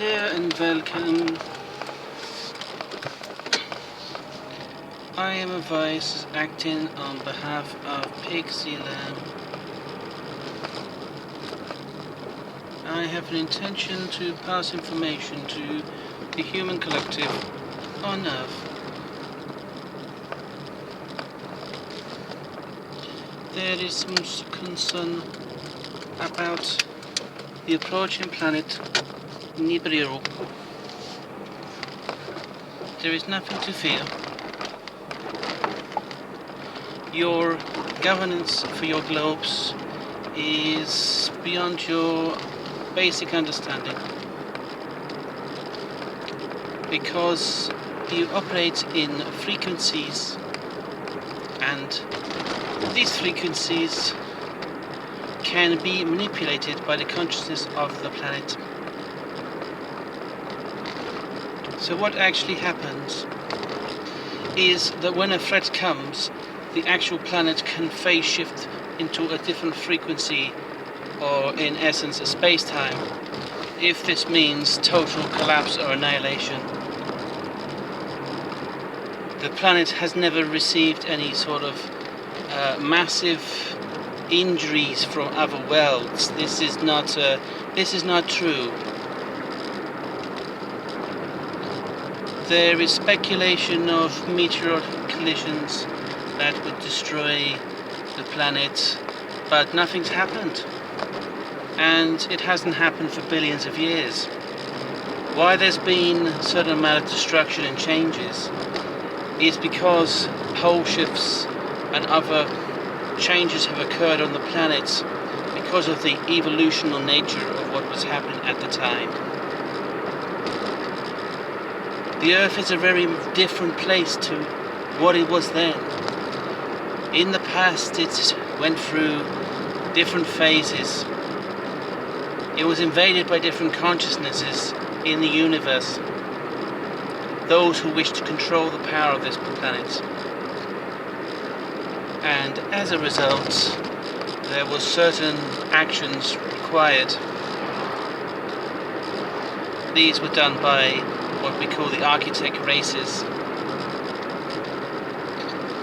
there and welcome. I am a voice acting on behalf of Piggsy. I have an intention to pass information to the human collective on Earth. There is some concern about the approaching planet Nibiru. There is nothing to fear. Your governance for your globes is beyond your basic understanding, because you operate in frequencies, and these frequencies can be manipulated by the consciousness of the planet. So what actually happens is that when a threat comes, the actual planet can phase shift into a different frequency, or in essence a space-time, if this means total collapse or annihilation. The planet has never received any sort of massive injuries from other worlds. This is not true. There is speculation of meteor collisions that would destroy the planet, but nothing's happened, and it hasn't happened for billions of years. Why there's been a certain amount of destruction and changes is because pole shifts and other changes have occurred on the planet because of the evolutional nature of what was happening at the time. The Earth is a very different place to what it was then. In the past, it went through different phases. It was invaded by different consciousnesses in the universe, those who wished to control the power of this planet. And as a result, there were certain actions required. These were done by what we call the architect races.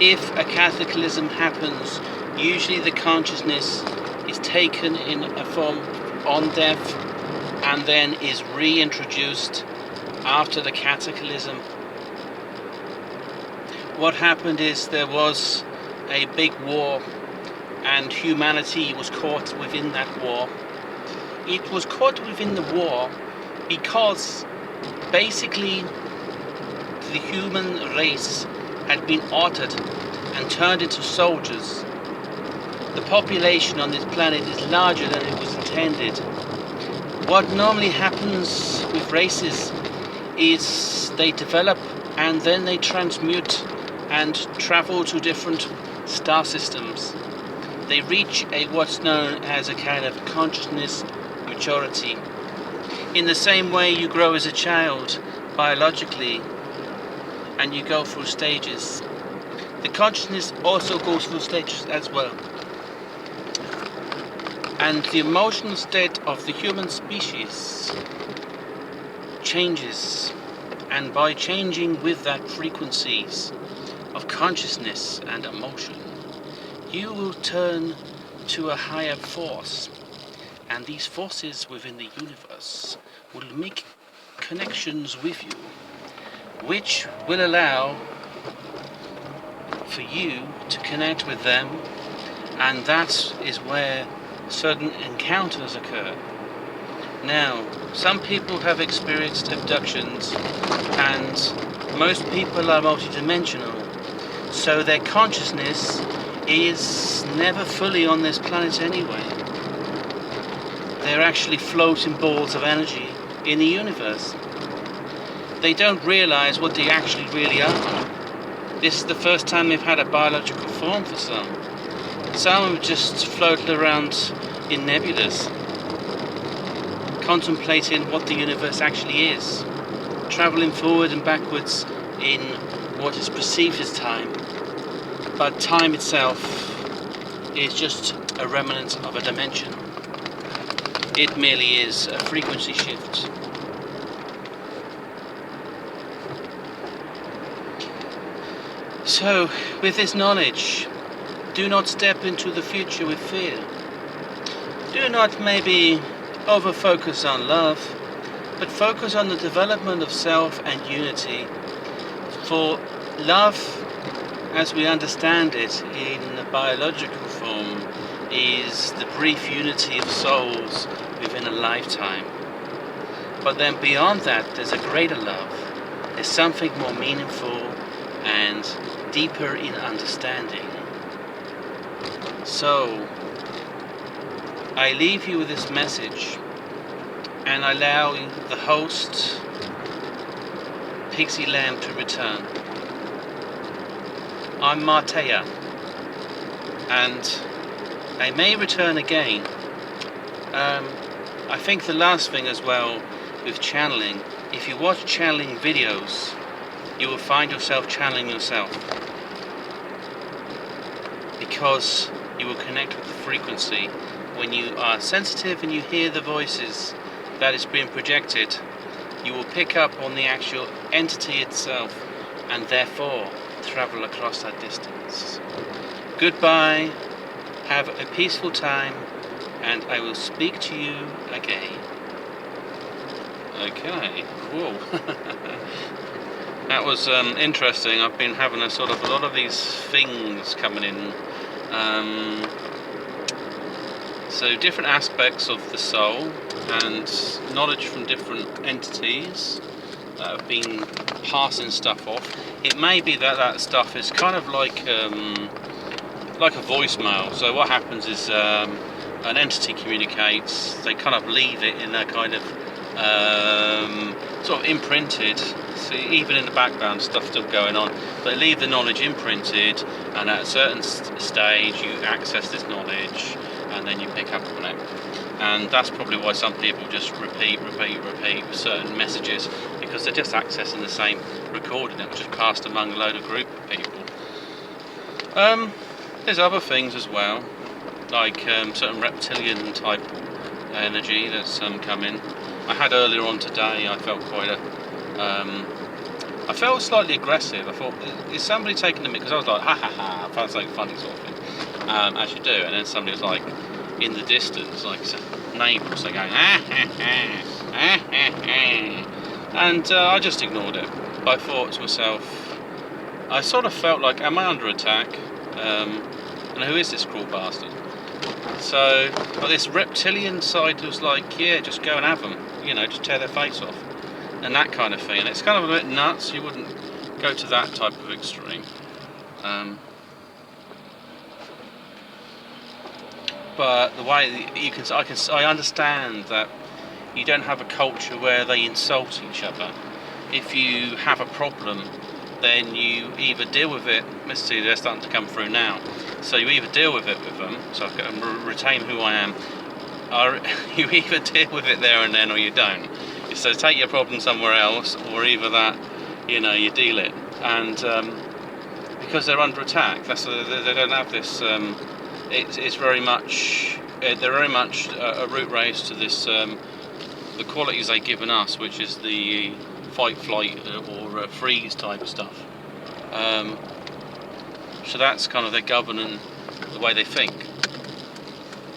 If a cataclysm happens, usually the consciousness is taken in a form on death and then is reintroduced after the cataclysm. What happened is there was a big war, and humanity was caught within that war. It was caught within the war because basically the human race had been altered and turned into soldiers. The population on this planet is larger than it was intended. What normally happens with races is they develop and then they transmute and travel to different star systems. They reach what's known as a kind of consciousness maturity. In the same way you grow as a child biologically, and you go through stages. The consciousness also goes through stages as well. And the emotional state of the human species changes, and by changing with that frequencies of consciousness and emotion, you will turn to a higher force, and these forces within the universe will make connections with you, which will allow for you to connect with them, and that is where certain encounters occur. Now, some people have experienced abductions, and most people are multidimensional, so their consciousness is never fully on this planet anyway. They're actually floating balls of energy in the universe. They don't realize what they actually really are. This is the first time they've had a biological form for some. Some have just floated around in nebulas, contemplating what the universe actually is, traveling forward and backwards in what is perceived as time. But time itself is just a remnant of a dimension. It merely is a frequency shift. So, with this knowledge, do not step into the future with fear. Do not maybe over-focus on love, but focus on the development of self and unity. For love, as we understand it in a biological form, is the brief unity of souls within a lifetime. But then beyond that, there's a greater love. There's something more meaningful and deeper in understanding. So, I leave you with this message and allow the host, Piggsy Lamb, to return. I'm Martayer, and I may return again. I think the last thing as well with channeling, if you watch channeling videos, you will find yourself channeling yourself, because you will connect with the frequency. When you are sensitive and you hear the voices that is being projected, you will pick up on the actual entity itself and therefore travel across that distance. Goodbye, have a peaceful time, and I will speak to you again. Okay, whoa. That was interesting. I've been having a lot of these things coming in. So different aspects of the soul and knowledge from different entities that have been passing stuff off. It may be that that stuff is kind of like a voicemail. So what happens is an entity communicates, they kind of leave it in a kind of sort of imprinted. See, even in the background stuff still going on, but leave the knowledge imprinted, and at a certain stage you access this knowledge and then you pick up on it. And that's probably why some people just repeat with certain messages, because they're just accessing the same recording that was just passed among a load of group of people. There's other things as well, like certain reptilian type energy that's coming. I had earlier on today, I felt quite I felt slightly aggressive. I thought, is somebody taking the mic? Because I was like, ha ha ha, I felt something funny sort of thing, as you do. And then somebody was like, in the distance, like neighbours, they're going, ah ha ha, ah ha ha. And I just ignored it. But I thought to myself, I sort of felt like, am I under attack? And who is this cruel bastard? So, but this reptilian side was like, yeah, just go and have them, you know, just tear their face off, and that kind of thing. And it's kind of a bit nuts. You wouldn't go to that type of extreme. But the way you can, I understand that you don't have a culture where they insult each other. If you have a problem, then you either deal with it. Let's see, they're starting to come through now. So you either deal with it with them, so I can retain who I am, or you either deal with it there and then, or you don't. So take your problem somewhere else, or either that, you know, you deal it. And because they're under attack, they don't have this. It's very much. They're very much a root race to this. The qualities they've given us, which is the fight, flight, or freeze type of stuff. So that's kind of their governing the way they think.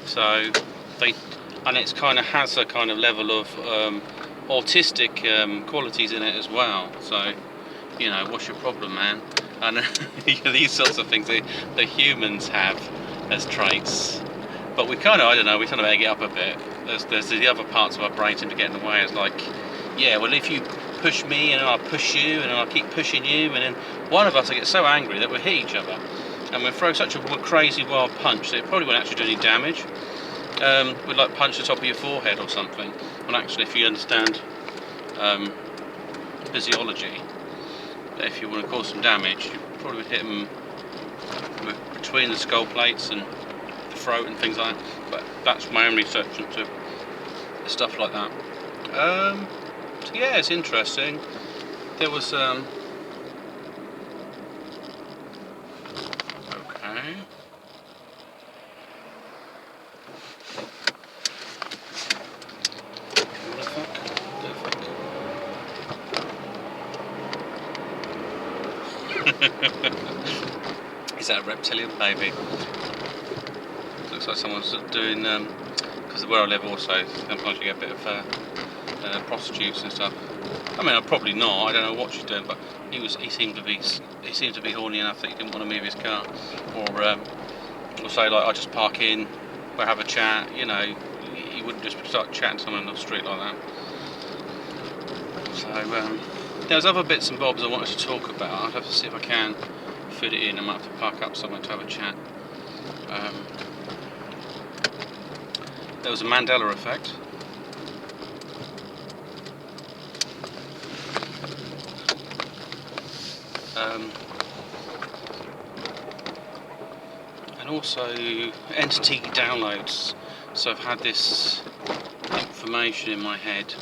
So and it's kind of has a kind of level of autistic qualities in it as well. So, you know, what's your problem, man? And these sorts of things the humans have as traits. But we kind of, I don't know, we kind of egg it up a bit. There's the other parts of our brain seem to get in the way. It's like, yeah, well, if you push me and I'll push you and I'll keep pushing you, and then one of us will get so angry that we'll hit each other and we'll throw such a crazy wild punch that it probably won't actually do any damage. We'd like punch the top of your forehead or something. Well, actually, if you understand physiology, if you want to cause some damage, you probably would hit them between the skull plates and the throat and things like that. But that's my own research into stuff like that. So yeah, it's interesting. There was okay. Is that a reptilian baby? Looks like someone's doing, because where I live also, sometimes you get a bit of prostitutes and stuff. I mean, probably not. I don't know what she's doing, but he seemed to be horny enough that he didn't want to move his car, or say like, I'll just park in, we'll have a chat. You know, he wouldn't just start chatting to someone on the street like that. So there's other bits and bobs I wanted to talk about. I'll have to see if I can fit it in. I might have to park up somewhere to have a chat. There was a Mandela effect. And also entity downloads. So I've had this information in my head.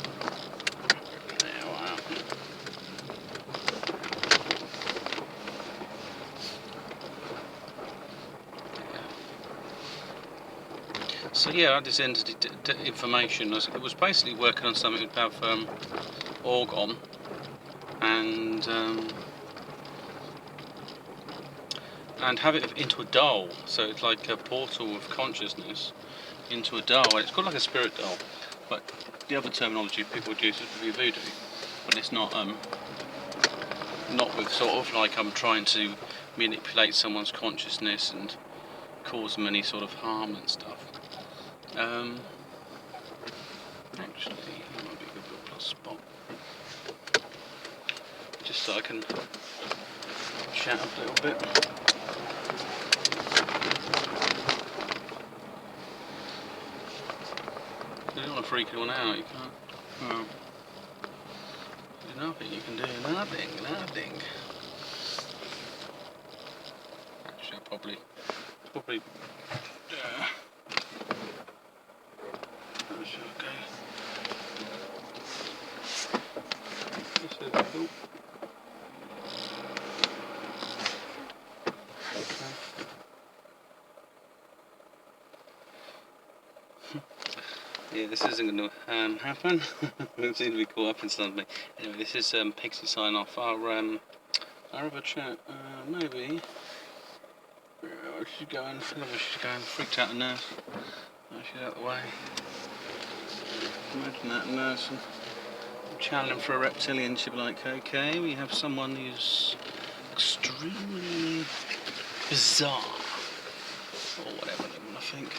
So yeah, I had this entity information. It was basically working on something about orgon and have it into a doll. So it's like a portal of consciousness into a doll. It's called like a spirit doll, but the other terminology people would use would be voodoo. But it's not with sort of like I'm trying to manipulate someone's consciousness and cause them any sort of harm and stuff. Actually, that might be a good little spot. Just so I can chat a little bit. You don't want to freak anyone out, you can't. Oh. There's nothing, you can do nothing. Actually, probably. How should I go? This is cool. Yeah, this isn't going to happen. I seem to be caught up in something. Anyway, this is Piggsy sign off. I'll have a chat. Maybe. She's going. She's going. Freaked out a nurse. Oh, she's out of the way. Imagine that nurse channeling for a reptilian. She'd be like, okay, we have someone who's extremely bizarre, or whatever they want to think.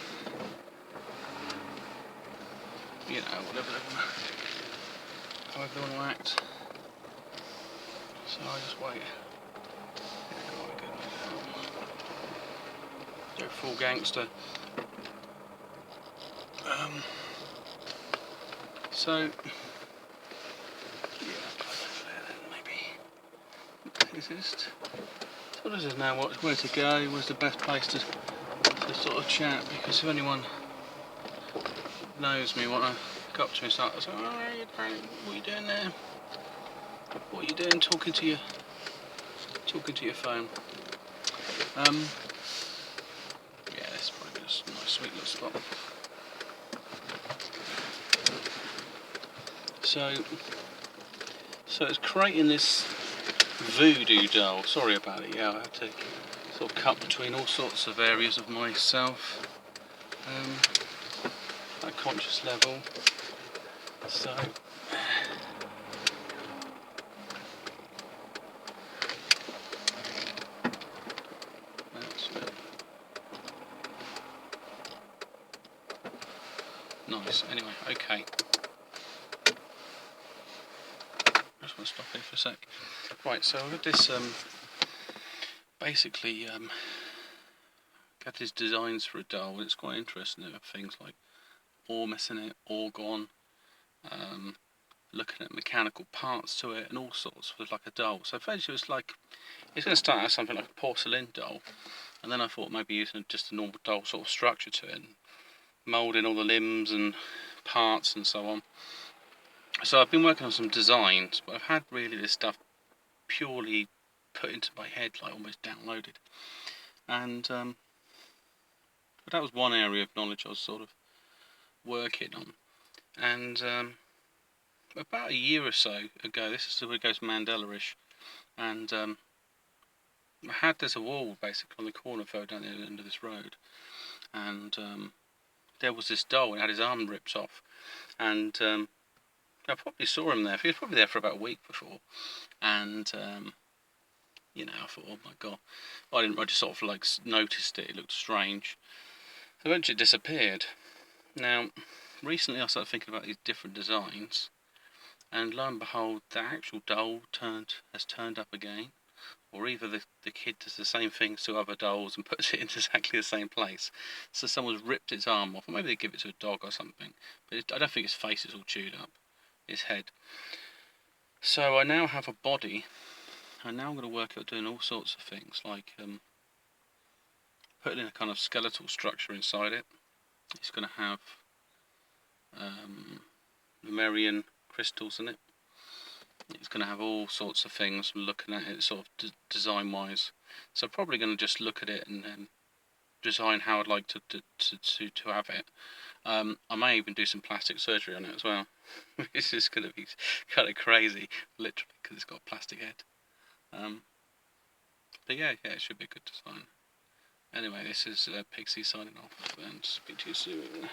You know, whatever they want to, however they want to act. So I just wait. Go full gangster. So yeah, maybe exist. So this is now where to go. Where's the best place to sort of chat? Because if anyone knows me, want to go up to me and start saying, "Oh, what are you doing there? What are you doing talking to your phone?" Yeah, this is probably just a nice sweet little spot. So it's creating this voodoo doll. Sorry about it. Yeah, I had to sort of cut between all sorts of areas of myself at conscious level. So that's it. Nice. Anyway, okay. I just want to stop here for a sec. Right, so I've got this basically got these designs for a doll. It's quite interesting. There are things like ormus in it, orgon, looking at mechanical parts to it and all sorts with like a doll. So eventually it's going to start as something like a porcelain doll, and then I thought maybe using just a normal doll sort of structure to it and moulding all the limbs and parts and so on. So I've been working on some designs, but I've had really this stuff purely put into my head, like almost downloaded. And but that was one area of knowledge I was sort of working on. And about a year or so ago, this is where it goes Mandela-ish, and there's a wall basically on the corner further down the end of this road, and there was this doll and had his arm ripped off, and I probably saw him there. He was probably there for about a week before, and you know, I thought, oh my god. I just sort of like noticed it. It looked strange. Eventually, it disappeared. Now, recently I started thinking about these different designs, and lo and behold, the actual doll has turned up again. Or either the kid does the same thing to other dolls and puts it into exactly the same place. So someone's ripped its arm off, or maybe they give it to a dog or something. But I don't think its face is all chewed up, its head. So I now have a body, and now I'm going to work out doing all sorts of things, like putting in a kind of skeletal structure inside it. It's going to have Lemurian crystals in it. It's going to have all sorts of things. Looking at it, sort of design-wise, so I'm probably going to just look at it and design how I'd like to have it. I may even do some plastic surgery on it as well. This is going to be kind of crazy, literally, because it's got a plastic head. But yeah, it should be a good design. Anyway, this is Piggsy signing off, and speak to you soon.